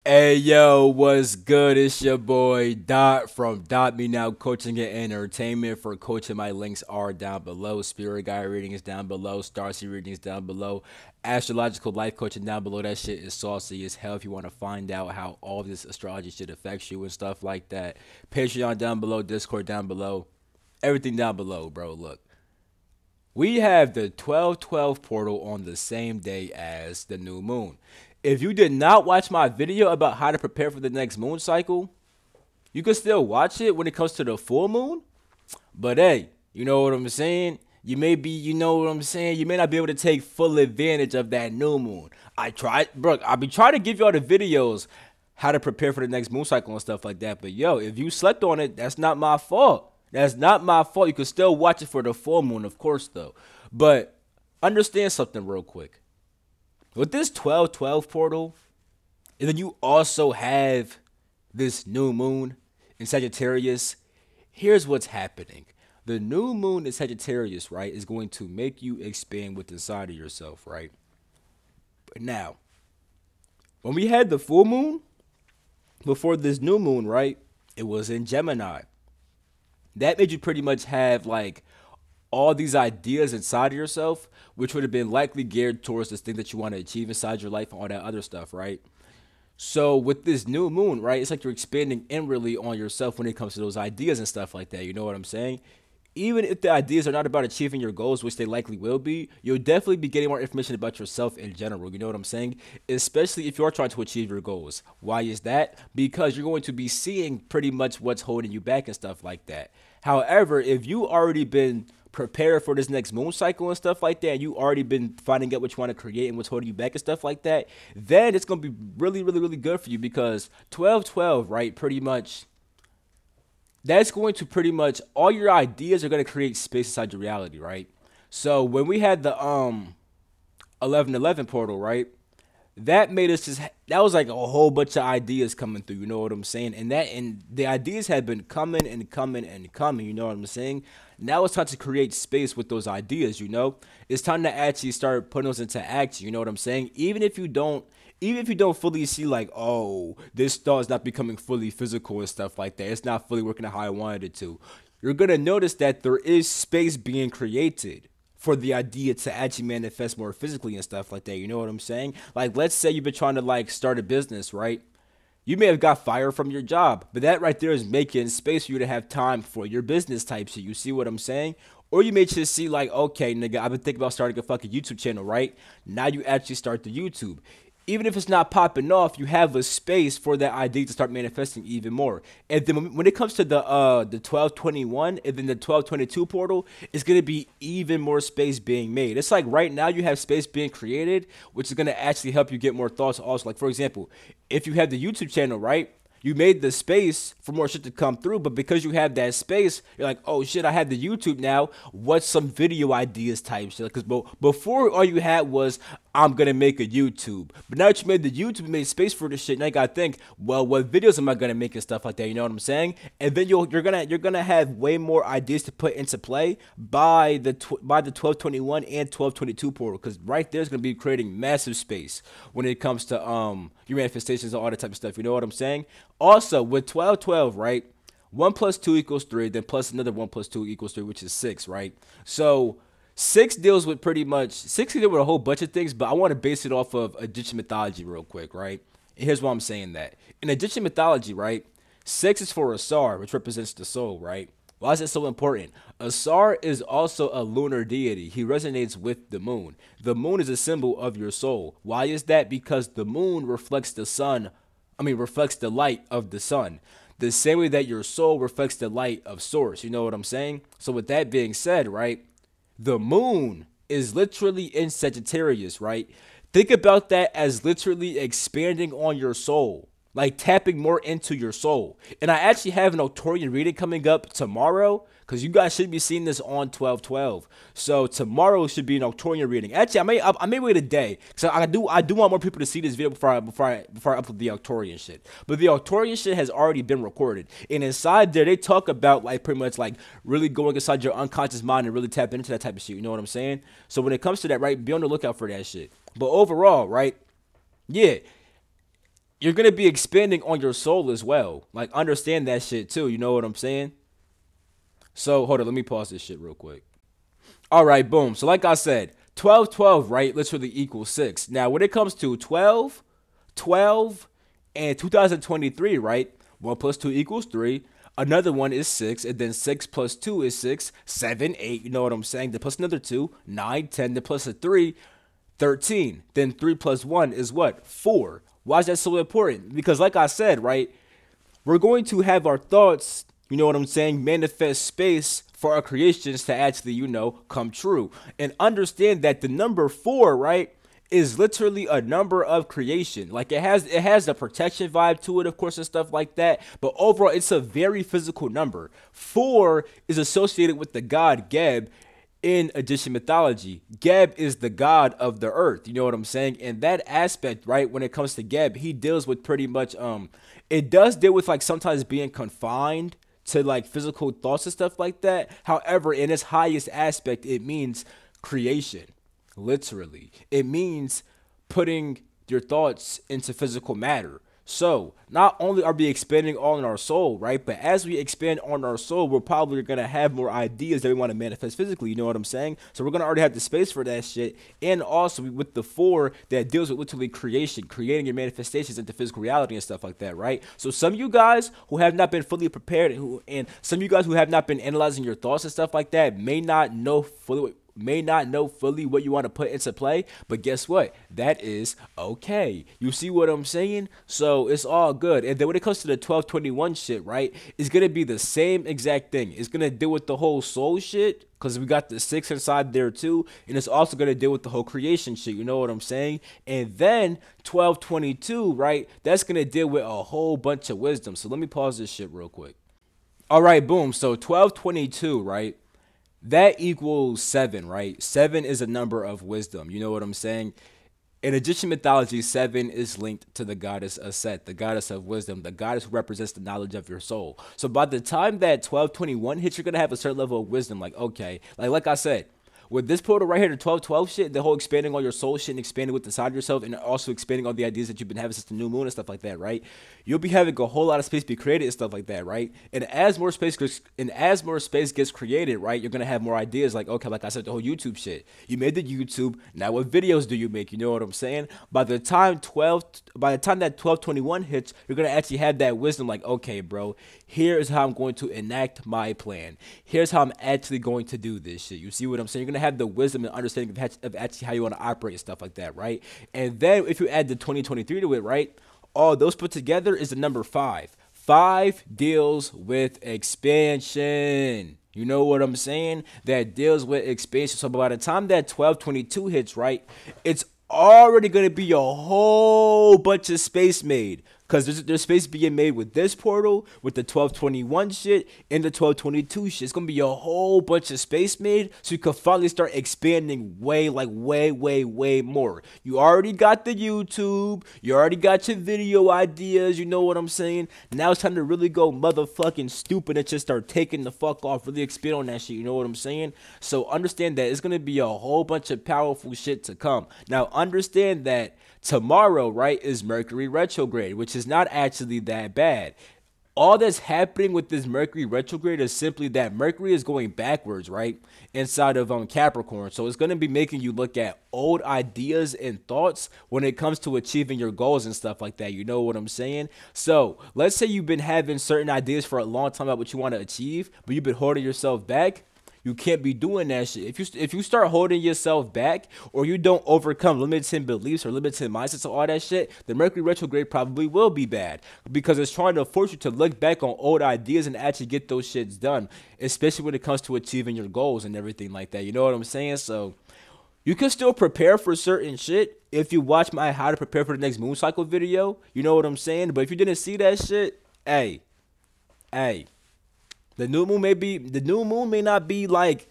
Hey yo, what's good? It's your boy Dot from Dot Me Now Coaching and Entertainment. For coaching, my links are down below. Spirit Guide reading is down below. Starseed reading is down below. Astrological life coaching down below. That shit is saucy as hell if you want to find out how all of this astrology shit affects you and stuff like that. Patreon down below. Discord down below. Everything down below, bro. Look, we have the 12/12 portal on the same day as the new moon. If you did not watch my video about how to prepare for the next moon cycle, you can still watch it when it comes to the full moon. But hey, you know what I'm saying? You know what I'm saying? You may not be able to take full advantage of that new moon. I tried, bro. I'll be trying to give y'all the videos how to prepare for the next moon cycle and stuff like that. But yo, if you slept on it, that's not my fault. That's not my fault. You can still watch it for the full moon, of course, though. But understand something real quick. With this 12/12 portal, and then you also have this new moon in Sagittarius, here's what's happening. The new moon in Sagittarius, right, is going to make you expand what's inside of yourself, right? But now, when we had the full moon, before this new moon, right, it was in Gemini. That made you pretty much have like all these ideas inside of yourself, which would have been likely geared towards this thing that you want to achieve inside your life and all that other stuff, right? So with this new moon, right, it's like you're expanding inwardly on yourself when it comes to those ideas and stuff like that. You know what I'm saying? Even if the ideas are not about achieving your goals, which they likely will be, you'll definitely be getting more information about yourself in general. You know what I'm saying? Especially if you're trying to achieve your goals. Why is that? Because you're going to be seeing pretty much what's holding you back and stuff like that. However, if you already been prepared for this next moon cycle and stuff like that, and you already been finding out what you want to create and what's holding you back and stuff like that, then it's gonna be really, really, really good for you because 12/12, right? Pretty much that's going to pretty much all your ideas are going to create space inside your reality, right? So when we had the 11/11 portal, right? That made us just that was like a whole bunch of ideas coming through, you know what I'm saying? And the ideas had been coming and coming and coming, you know what I'm saying? Now it's time to create space with those ideas, you know? It's time to actually start putting those into action, you know what I'm saying? Even if you don't fully see like, oh, this thought is not becoming fully physical and stuff like that. It's not fully working out how I wanted it to. You're gonna notice that there is space being created for the idea to actually manifest more physically and stuff like that. You know what I'm saying? Like, let's say you've been trying to like start a business, right? You may have got fired from your job, but that right there is making space for you to have time for your business type shit. You see what I'm saying? Or you may just see like, okay, nigga, I've been thinking about starting a fucking YouTube channel, right? Now you actually start the YouTube. Even if it's not popping off, you have a space for that idea to start manifesting even more. And then when it comes to the 12/21 and then the 12/22 portal, it's gonna be even more space being made. It's like right now you have space being created, which is gonna actually help you get more thoughts. Also, like for example, if you have the YouTube channel, right? You made the space for more shit to come through, but because you have that space, you're like, oh shit, I have the YouTube now. What's some video ideas type shit? Because before all you had was I'm gonna make a YouTube, but now that you made the YouTube, you made space for this shit. Now you gotta think, well, what videos am I gonna make and stuff like that? You know what I'm saying? And then you're gonna have way more ideas to put into play by the 12/21 and 12/22 portal, because right there is gonna be creating massive space when it comes to your manifestations and all that type of stuff. You know what I'm saying? Also, with 12/12, right? 1 plus 2 equals 3, then plus another 1 plus 2 equals 3, which is 6, right? So, six can deal with a whole bunch of things, but I want to base it off of Egyptian mythology real quick, right? And here's why I'm saying that. In Egyptian mythology, right? Six is for Asar, which represents the soul, right? Why is that so important? Asar is also a lunar deity. He resonates with the moon. The moon is a symbol of your soul. Why is that? Because the moon reflects the sun, reflects the light of the sun. The same way that your soul reflects the light of source. You know what I'm saying? So with that being said, right? The moon is literally in Sagittarius, right? Think about that as literally expanding on your soul, like tapping more into your soul. And I actually have an Octorian reading coming up tomorrow because you guys should be seeing this on 12/12. So tomorrow should be an Octorian reading. Actually, I may wait a day because I do want more people to see this video before I upload the Octorian shit. But the Octorian shit has already been recorded, and inside there they talk about like pretty much like really going inside your unconscious mind and really tapping into that type of shit. You know what I'm saying? So when it comes to that, right, be on the lookout for that shit. But overall, right, yeah, you're gonna be expanding on your soul as well. Like, understand that shit too. You know what I'm saying? So hold on, let me pause this shit real quick. All right, boom. So like I said, 12, 12, right, literally equals 6. Now, when it comes to 12, 12, and 2023, right, 1 plus 2 equals 3. Another one is 6, and then 6 plus 2 is 6, 7, 8, you know what I'm saying? Then plus another 2, 9, 10, then plus a 3, 13. Then 3 plus 1 is what? 4. Why is that so important? Because like I said, right, we're going to have our thoughts, you know what I'm saying, manifest space for our creations to actually, come true. And understand that the number 4, right, is literally a number of creation. Like, it has the protection vibe to it, of course, and stuff like that. But overall, it's a very physical number. 4 is associated with the god Geb in Egyptian mythology. Geb is the god of the earth. You know what I'm saying? And that aspect, right, when it comes to Geb, he deals with pretty much it does deal with like sometimes being confined to like physical thoughts and stuff like that. However, in its highest aspect, it means creation. Literally, it means putting your thoughts into physical matter. So not only are we expanding on our soul, right, but as we expand on our soul, we're probably gonna have more ideas that we want to manifest physically. You know what I'm saying? So we're gonna already have the space for that shit. And also with the 4 that deals with literally creation, creating your manifestations into physical reality and stuff like that, right? So some of you guys who have not been fully prepared, and some of you guys who have not been analyzing your thoughts and stuff like that may not know fully what you want to put into play, but guess what? That is okay. You see what I'm saying? So it's all good. And then when it comes to the 1221 shit, right, it's gonna be the same exact thing. It's gonna deal with the whole soul shit, because we got the 6 inside there too, and it's also gonna deal with the whole creation shit. You know what I'm saying? And then 1222, right, that's gonna deal with a whole bunch of wisdom. So let me pause this shit real quick. All right, boom. So 1222, right, that equals 7, right? 7 is a number of wisdom. You know what I'm saying? In Egyptian mythology, 7 is linked to the goddess Aset, the goddess of wisdom, the goddess who represents the knowledge of your soul. So by the time that 1221 hits, you're going to have a certain level of wisdom. Like, okay, like I said, with this portal right here, the 1212 shit, the whole expanding on your soul shit and expanding with inside yourself, and also expanding on the ideas that you've been having since the new moon and stuff like that, right? You'll be having a whole lot of space be created and stuff like that, right? And as more space gets created, right, you're gonna have more ideas. Like, okay, like I said, the whole YouTube shit. You made the YouTube. Now, what videos do you make? You know what I'm saying? By the time that 1221 hits, you're gonna actually have that wisdom. Like, okay, bro, here's how I'm going to enact my plan. Here's how I'm actually going to do this shit. You see what I'm saying? You're gonna have the wisdom and understanding of actually how you want to operate and stuff like that, right? And then if you add the 2023 to it, right, all those put together is the number 5. 5 deals with expansion. You know what I'm saying? That deals with expansion. So by the time that 1222 hits, right, it's already going to be a whole bunch of space made. Because there's space being made with this portal, with the 1221 shit, and the 1222 shit. It's going to be a whole bunch of space made, so you can finally start expanding way more. You already got the YouTube. You already got your video ideas. You know what I'm saying? Now it's time to really go motherfucking stupid and just start taking the fuck off. Really expand on that shit. You know what I'm saying? So understand that it's going to be a whole bunch of powerful shit to come. Now understand that tomorrow, right, is Mercury retrograde, which is not actually that bad. All that's happening with this Mercury retrograde is simply that Mercury is going backwards, right, inside of Capricorn. So it's going to be making you look at old ideas and thoughts when it comes to achieving your goals and stuff like that. You know what I'm saying? So let's say you've been having certain ideas for a long time about what you want to achieve, but you've been holding yourself back. You can't be doing that shit. If you start holding yourself back, or you don't overcome limiting beliefs or limiting mindsets or all that shit, the Mercury retrograde probably will be bad, because it's trying to force you to look back on old ideas and actually get those shits done, especially when it comes to achieving your goals and everything like that. You know what I'm saying? So you can still prepare for certain shit if you watch my how to prepare for the next moon cycle video. You know what I'm saying? But if you didn't see that shit, hey. The new moon may not be like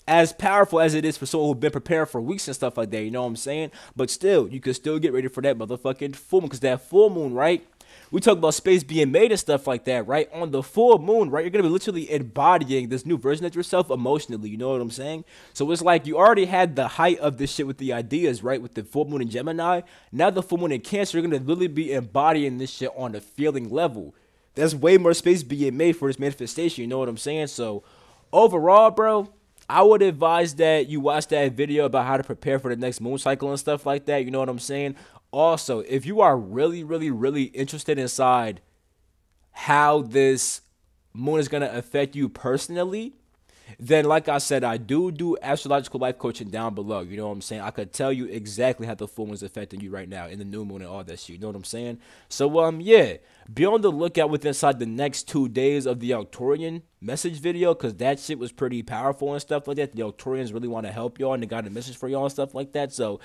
as powerful as it is for someone who's been preparing for weeks and stuff like that. You know what I'm saying? But still, you can still get ready for that motherfucking full moon, because that full moon, right, we talk about space being made and stuff like that, right? On the full moon, right? You're gonna be literally embodying this new version of yourself emotionally. You know what I'm saying? So it's like you already had the height of this shit with the ideas, right? With the full moon in Gemini. Now the full moon in Cancer, you're gonna literally be embodying this shit on a feeling level. There's way more space being made for this manifestation. You know what I'm saying? So overall, bro, I would advise that you watch that video about how to prepare for the next moon cycle and stuff like that. You know what I'm saying? Also, if you are really, really, really interested inside how this moon is going to affect you personally, then like I said, I do astrological life coaching down below. You know what I'm saying? I could tell you exactly how the full moon is affecting you right now in the new moon and all that shit. You know what I'm saying? So yeah, be on the lookout within inside the next 2 days of the Arcturian message video, because that shit was pretty powerful and stuff like that. The Arcturians really want to help y'all and they got a message for y'all and stuff like that. So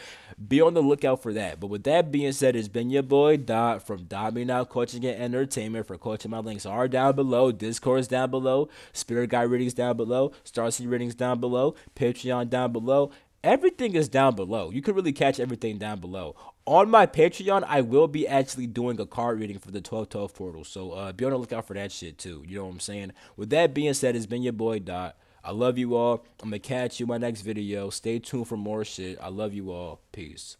be on the lookout for that. But with that being said, it's been your boy Dot from Dot Me Now Coaching and Entertainment. For coaching, my links are down below. Discord is down below. Spirit Guide readings down below. Starseed readings down below. Patreon down below. Everything is down below. You can really catch everything down below. On my Patreon, I will be actually doing a card reading for the 1212 portal. So be on the lookout for that shit too. You know what I'm saying? With that being said, it's been your boy Dot. I love you all. I'm going to catch you in my next video. Stay tuned for more shit. I love you all. Peace.